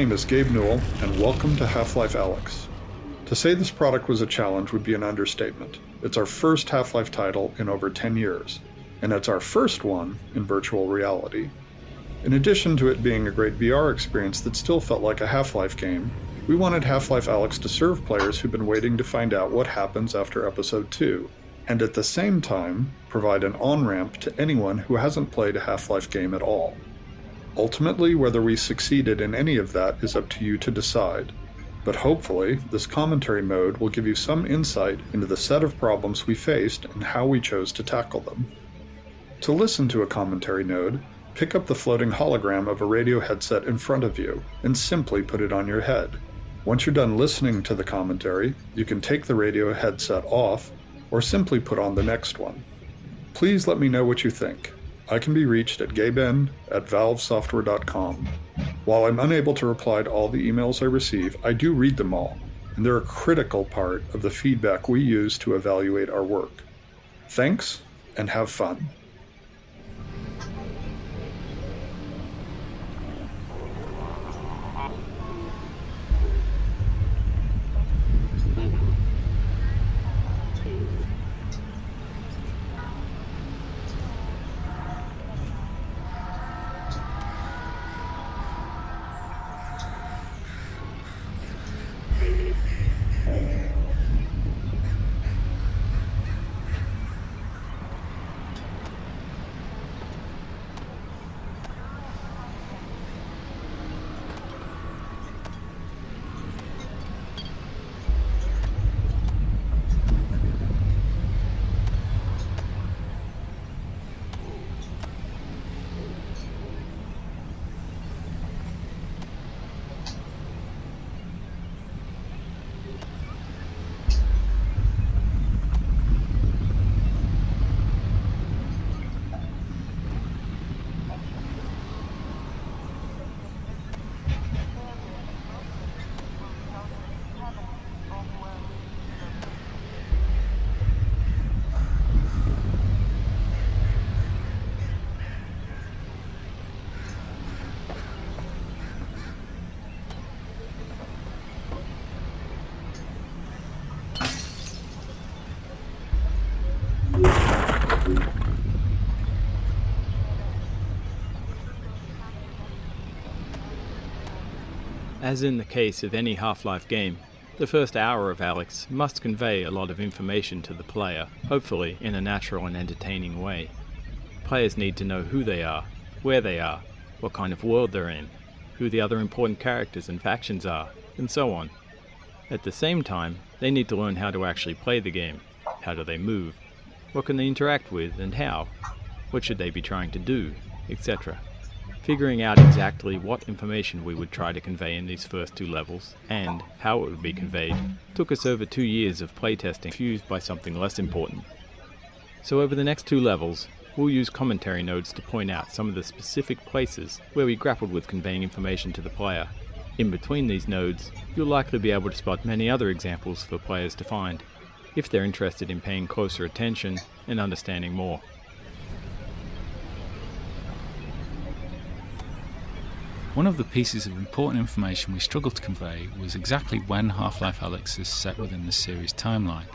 name is Gabe Newell, and welcome to Half-Life Alyx. To say this product was a challenge would be an understatement. It's our first Half-Life title in over 10 years, and it's our first one in virtual reality. In addition to it being a great VR experience that still felt like a Half-Life game, we wanted Half-Life Alyx to serve players who've been waiting to find out what happens after Episode 2, and at the same time, provide an on-ramp to anyone who hasn't played a Half-Life game at all. Ultimately, whether we succeeded in any of that is up to you to decide. But hopefully, this commentary mode will give you some insight into the set of problems we faced and how we chose to tackle them. To listen to a commentary node, pick up the floating hologram of a radio headset in front of you and simply put it on your head. Once you're done listening to the commentary, you can take the radio headset off or simply put on the next one. Please let me know what you think. I can be reached at gaben@valvesoftware.com. While I'm unable to reply to all the emails I receive, I do read them all, and they're a critical part of the feedback we use to evaluate our work. Thanks, and have fun. As in the case of any Half-Life game, the first hour of Alyx must convey a lot of information to the player, hopefully in a natural and entertaining way. Players need to know who they are, where they are, what kind of world they're in, who the other important characters and factions are, and so on. At the same time, they need to learn how to actually play the game. How do they move? What can they interact with and how? What should they be trying to do, etc. Figuring out exactly what information we would try to convey in these first two levels, and how it would be conveyed, took us over 2 years of playtesting fused by something less important. So over the next 2 levels, we'll use commentary nodes to point out some of the specific places where we grappled with conveying information to the player. In between these nodes, you'll likely be able to spot many other examples for players to find, if they're interested in paying closer attention and understanding more. One of the pieces of important information we struggled to convey was exactly when Half-Life Alyx is set within the series timeline.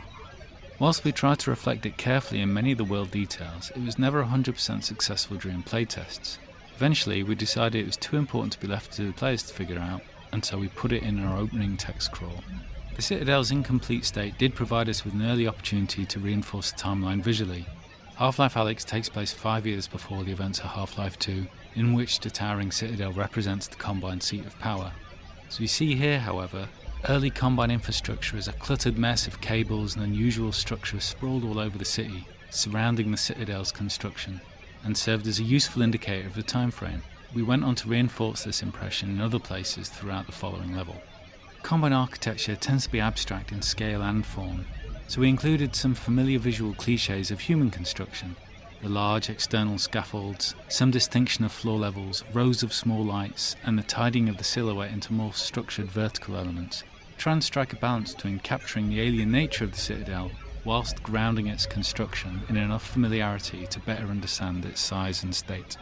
Whilst we tried to reflect it carefully in many of the world details, it was never 100% successful during playtests. Eventually, we decided it was too important to be left to the players to figure out, and so we put it in our opening text crawl. The Citadel's incomplete state did provide us with an early opportunity to reinforce the timeline visually. Half-Life Alyx takes place 5 years before the events of Half-Life 2, in which the towering Citadel represents the Combine seat of power. As we see here, however, early Combine infrastructure is a cluttered mess of cables and unusual structures sprawled all over the city, surrounding the Citadel's construction, and served as a useful indicator of the time frame. We went on to reinforce this impression in other places throughout the following level. Combine architecture tends to be abstract in scale and form, so we included some familiar visual cliches of human construction. The large external scaffolds, some distinction of floor levels, rows of small lights, and the tidying of the silhouette into more structured vertical elements, try and strike a balance between capturing the alien nature of the Citadel whilst grounding its construction in enough familiarity to better understand its size and state.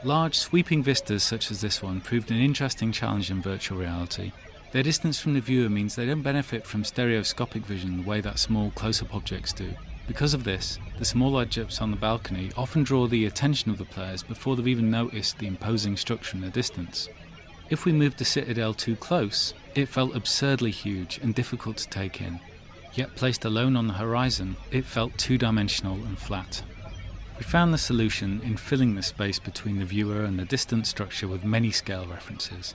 Large, sweeping vistas such as this one proved an interesting challenge in virtual reality. Their distance from the viewer means they don't benefit from stereoscopic vision the way that small, close-up objects do. Because of this, the small objects on the balcony often draw the attention of the players before they've even noticed the imposing structure in the distance. If we moved the Citadel too close, it felt absurdly huge and difficult to take in. Yet placed alone on the horizon, it felt two-dimensional and flat. We found the solution in filling the space between the viewer and the distant structure with many scale references.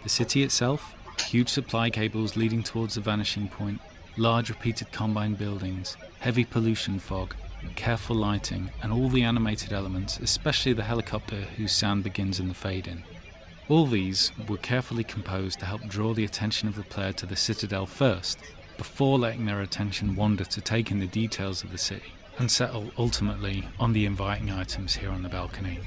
The city itself, huge supply cables leading towards the vanishing point, large repeated combine buildings, heavy pollution fog, careful lighting, and all the animated elements, especially the helicopter whose sound begins in the fade-in. All these were carefully composed to help draw the attention of the player to the Citadel first, before letting their attention wander to take in the details of the city, and settle ultimately on the inviting items here on the balcony.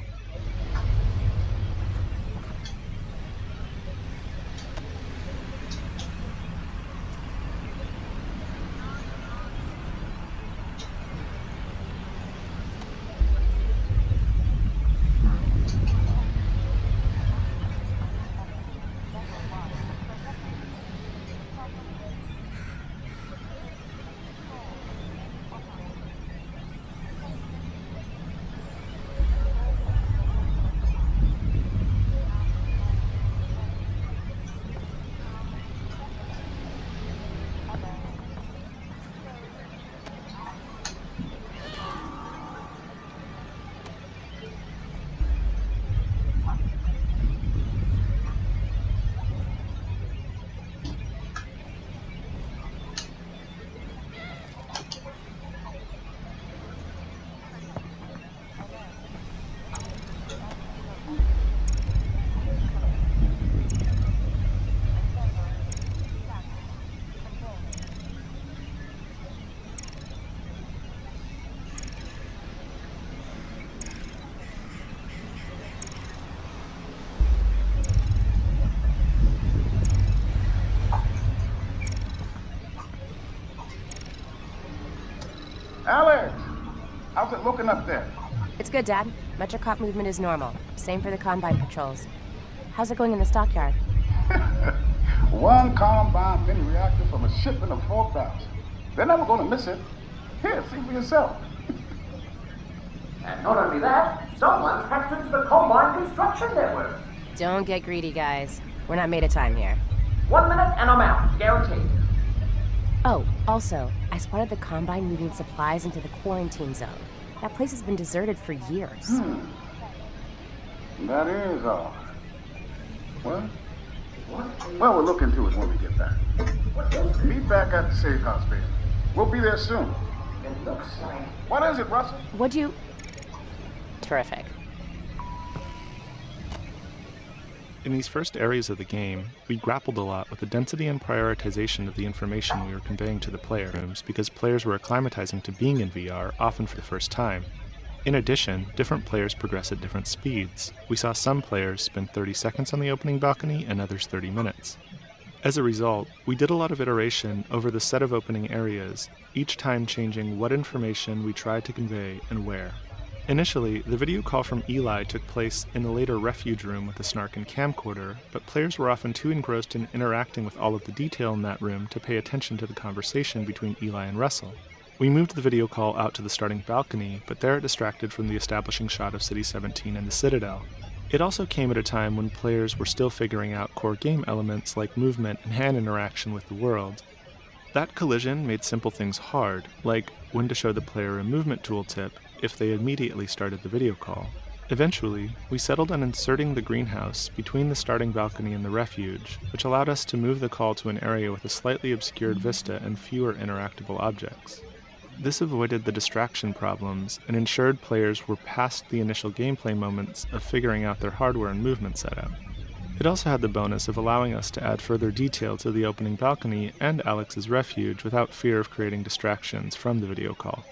Alex! How's it looking up there? It's good, Dad. Metrocop movement is normal. Same for the Combine patrols. How's it going in the stockyard? One Combine mini reactor from a shipment of 4,000. They're never going to miss it. Here, see for yourself. And not only that, someone's hacked into the Combine construction network. Don't get greedy, guys. We're not made of time here. 1 minute and I'm out, guaranteed. Oh, also, I spotted the Combine moving supplies into the quarantine zone. That place has been deserted for years. That is all. What? Well, we'll look into it when we get back. Meet back at the safe house, baby. We'll be there soon. It looks like... What is it, Russell? What'd you... Terrific. In these first areas of the game, we grappled a lot with the density and prioritization of the information we were conveying to the player rooms because players were acclimatizing to being in VR, often for the first time. In addition, different players progress at different speeds. We saw some players spend 30 seconds on the opening balcony and others 30 minutes. As a result, we did a lot of iteration over the set of opening areas, each time changing what information we tried to convey and where. Initially, the video call from Eli took place in the later refuge room with the Snarkin camcorder, but players were often too engrossed in interacting with all of the detail in that room to pay attention to the conversation between Eli and Russell. We moved the video call out to the starting balcony, but there it distracted from the establishing shot of City 17 and the Citadel. It also came at a time when players were still figuring out core game elements like movement and hand interaction with the world. That collision made simple things hard, like when to show the player a movement tooltip if they immediately started the video call. Eventually, we settled on inserting the greenhouse between the starting balcony and the refuge, which allowed us to move the call to an area with a slightly obscured vista and fewer interactable objects. This avoided the distraction problems and ensured players were past the initial gameplay moments of figuring out their hardware and movement setup. It also had the bonus of allowing us to add further detail to the opening balcony and Alex's refuge without fear of creating distractions from the video call.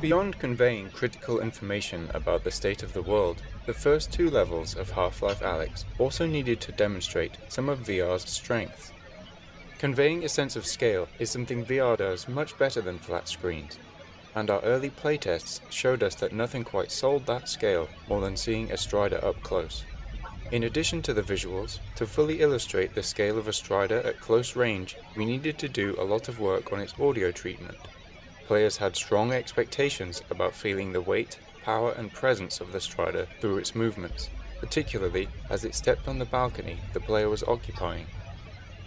Beyond conveying critical information about the state of the world, the first 2 levels of Half-Life Alyx also needed to demonstrate some of VR's strengths. Conveying a sense of scale is something VR does much better than flat screens, and our early playtests showed us that nothing quite sold that scale more than seeing a Strider up close. In addition to the visuals, to fully illustrate the scale of a Strider at close range, we needed to do a lot of work on its audio treatment. Players had strong expectations about feeling the weight, power and presence of the Strider through its movements, particularly as it stepped on the balcony the player was occupying.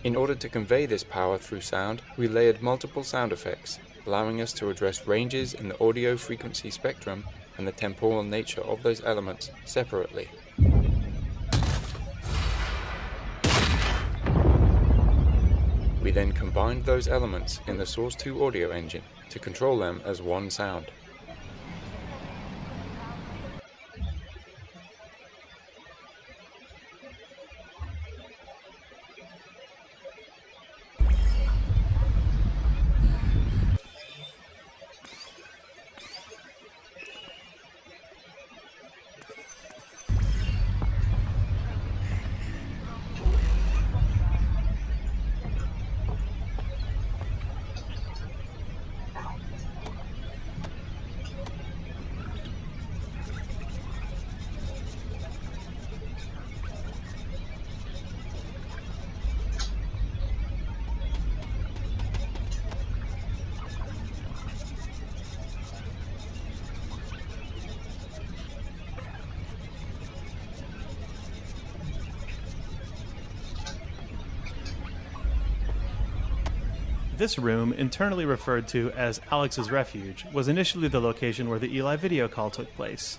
In order to convey this power through sound, we layered multiple sound effects, allowing us to address ranges in the audio frequency spectrum and the temporal nature of those elements separately. We then combined those elements in the Source 2 audio engine to control them as one sound. This room, internally referred to as Alex's Refuge, was initially the location where the Eli video call took place.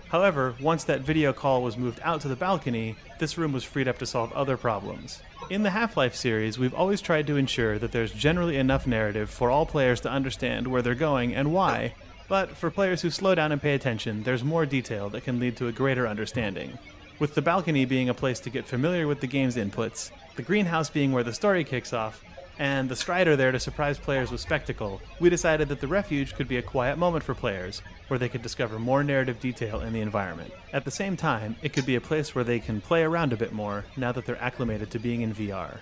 However, once that video call was moved out to the balcony, this room was freed up to solve other problems. In the Half-Life series, we've always tried to ensure that there's generally enough narrative for all players to understand where they're going and why, but for players who slow down and pay attention, there's more detail that can lead to a greater understanding. With the balcony being a place to get familiar with the game's inputs, the greenhouse being where the story kicks off, and the Strider there to surprise players with spectacle, we decided that the Refuge could be a quiet moment for players, where they could discover more narrative detail in the environment. At the same time, it could be a place where they can play around a bit more, now that they're acclimated to being in VR.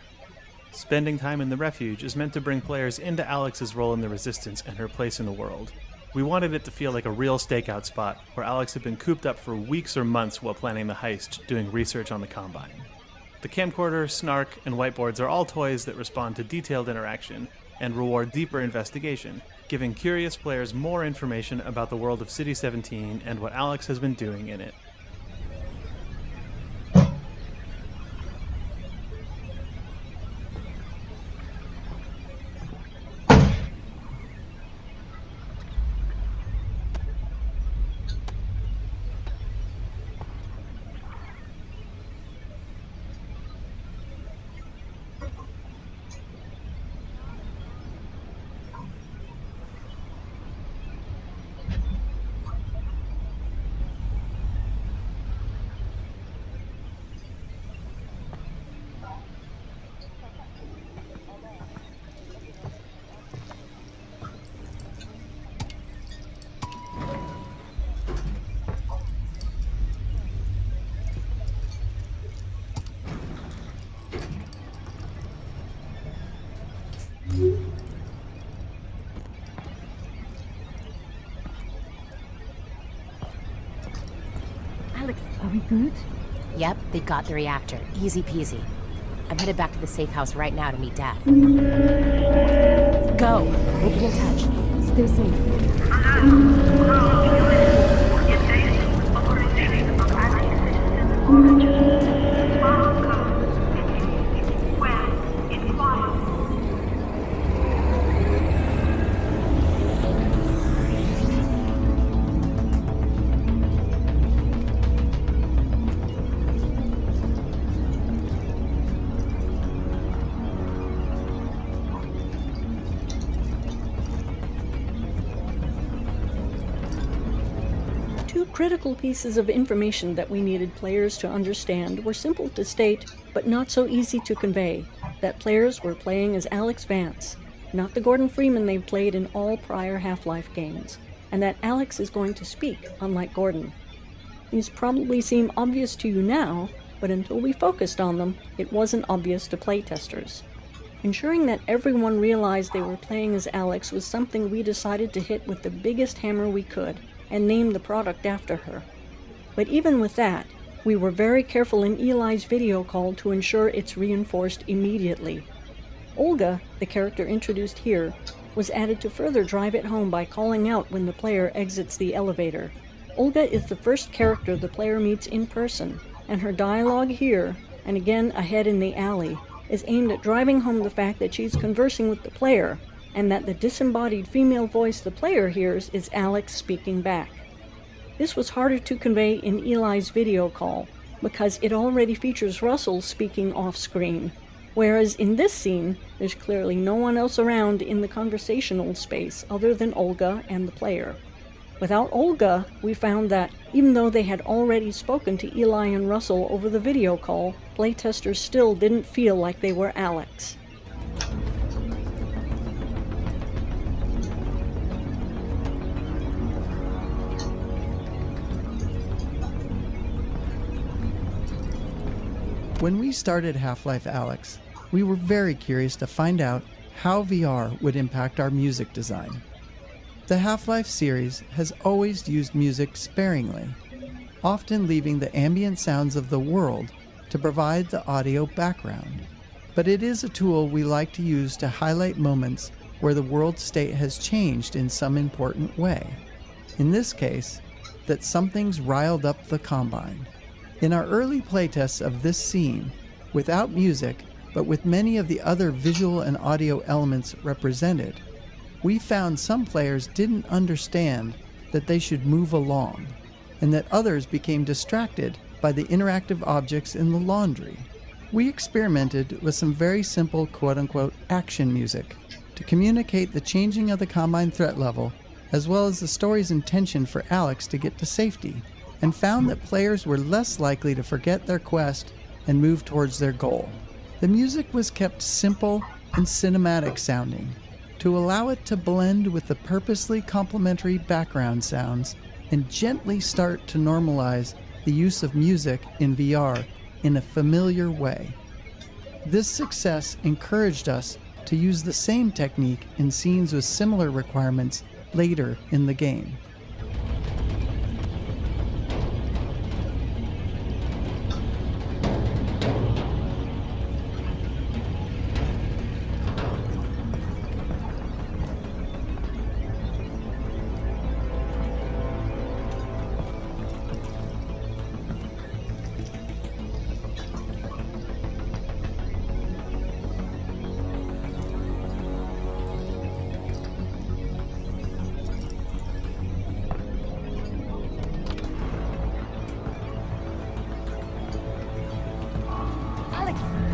Spending time in the Refuge is meant to bring players into Alex's role in the Resistance and her place in the world. We wanted it to feel like a real stakeout spot, where Alex had been cooped up for weeks or months while planning the heist, doing research on the Combine. The camcorder, snark, and whiteboards are all toys that respond to detailed interaction and reward deeper investigation, giving curious players more information about the world of City 17 and what Alex has been doing in it. Alex, are we good? Yep, they got the reactor. Easy peasy. I'm headed back to the safe house right now to meet Dad. Go! We'll be in touch. Stay Two critical pieces of information that we needed players to understand were simple to state, but not so easy to convey. That players were playing as Alex Vance, not the Gordon Freeman they've played in all prior Half-Life games. and that Alex is going to speak, unlike Gordon. These probably seem obvious to you now, but until we focused on them, it wasn't obvious to playtesters. Ensuring that everyone realized they were playing as Alex was something we decided to hit with the biggest hammer we could, and name the product after her. But even with that, we were very careful in Eli's video call to ensure it's reinforced immediately. Olga, the character introduced here, was added to further drive it home by calling out when the player exits the elevator. Olga is the first character the player meets in person, and her dialogue here, and again ahead in the alley, is aimed at driving home the fact that she's conversing with the player, and that the disembodied female voice the player hears is Alex speaking back. This was harder to convey in Eli's video call, because it already features Russell speaking off-screen, whereas in this scene, there's clearly no one else around in the conversational space other than Olga and the player. Without Olga, we found that, even though they had already spoken to Eli and Russell over the video call, playtesters still didn't feel like they were Alex. When we started Half-Life Alyx, we were very curious to find out how VR would impact our music design. The Half-Life series has always used music sparingly, often leaving the ambient sounds of the world to provide the audio background. But it is a tool we like to use to highlight moments where the world state has changed in some important way. In this case, that something's riled up the Combine. In our early playtests of this scene, without music, but with many of the other visual and audio elements represented, we found some players didn't understand that they should move along, and that others became distracted by the interactive objects in the laundry. We experimented with some very simple quote-unquote action music to communicate the changing of the Combine threat level, as well as the story's intention for Alex to get to safety, and found that players were less likely to forget their quest and move towards their goal. The music was kept simple and cinematic sounding, to allow it to blend with the purposely complementary background sounds and gently start to normalize the use of music in VR in a familiar way. This success encouraged us to use the same technique in scenes with similar requirements later in the game.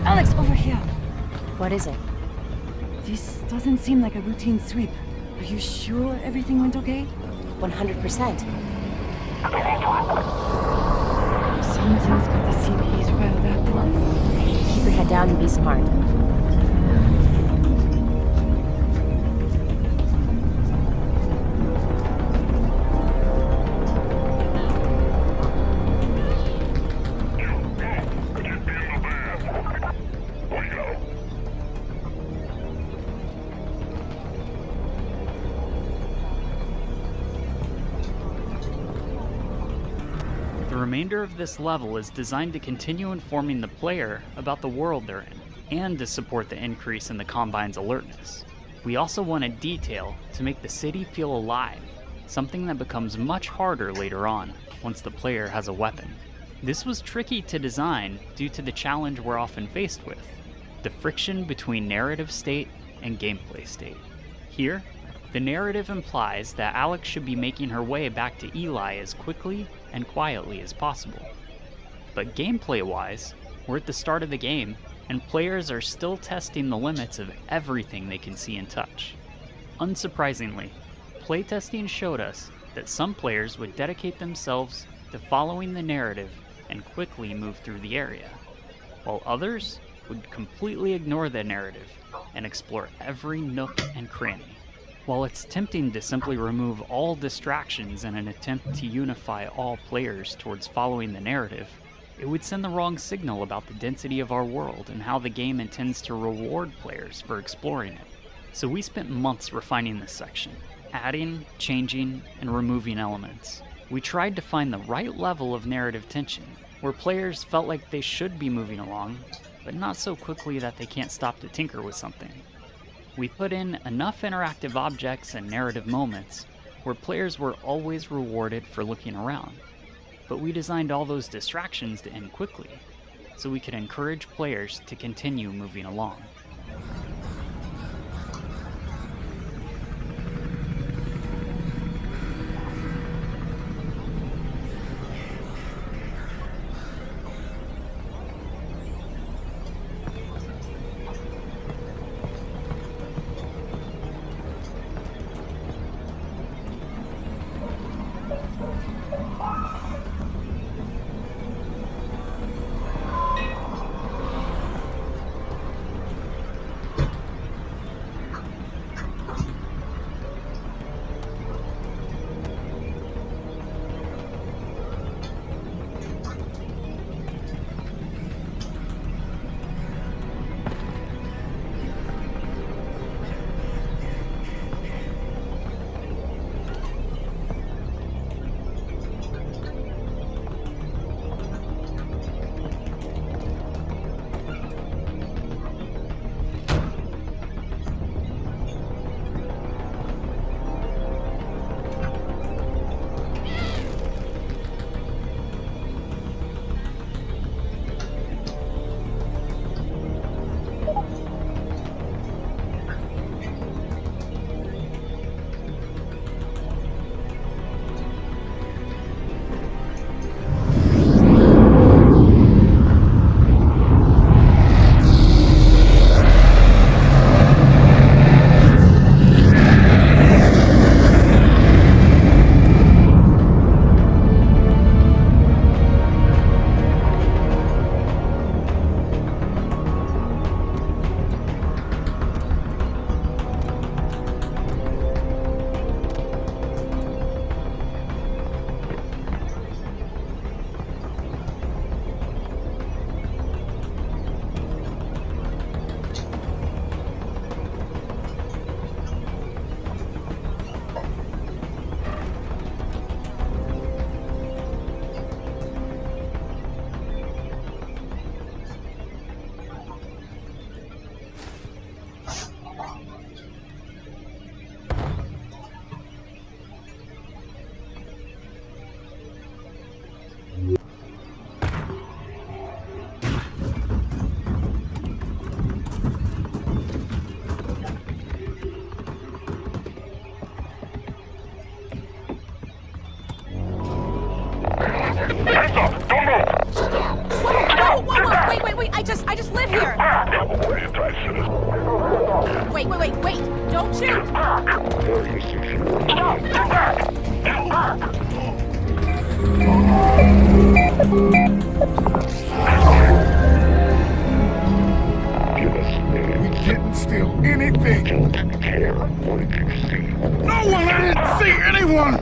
Alex, over here! What is it? This doesn't seem like a routine sweep. Are you sure everything went okay? 100%. Something's got the CPs riled up. Keep your head down and be smart. The remainder of this level is designed to continue informing the player about the world they're in, and to support the increase in the Combine's alertness. We also wanted detail to make the city feel alive, something that becomes much harder later on, once the player has a weapon. This was tricky to design due to the challenge we're often faced with, the friction between narrative state and gameplay state. Here, the narrative implies that Alex should be making her way back to Eli as quickly and quietly as possible. But gameplay-wise, we're at the start of the game, and players are still testing the limits of everything they can see and touch. Unsurprisingly, playtesting showed us that some players would dedicate themselves to following the narrative and quickly move through the area, while others would completely ignore the narrative and explore every nook and cranny. While it's tempting to simply remove all distractions in an attempt to unify all players towards following the narrative, it would send the wrong signal about the density of our world and how the game intends to reward players for exploring it. So we spent months refining this section, adding, changing, and removing elements. We tried to find the right level of narrative tension, where players felt like they should be moving along, but not so quickly that they can't stop to tinker with something. We put in enough interactive objects and narrative moments where players were always rewarded for looking around, but we designed all those distractions to end quickly, so we could encourage players to continue moving along. I just live here. Wait. Don't shoot. We didn't steal anything. No one! I didn't see anyone!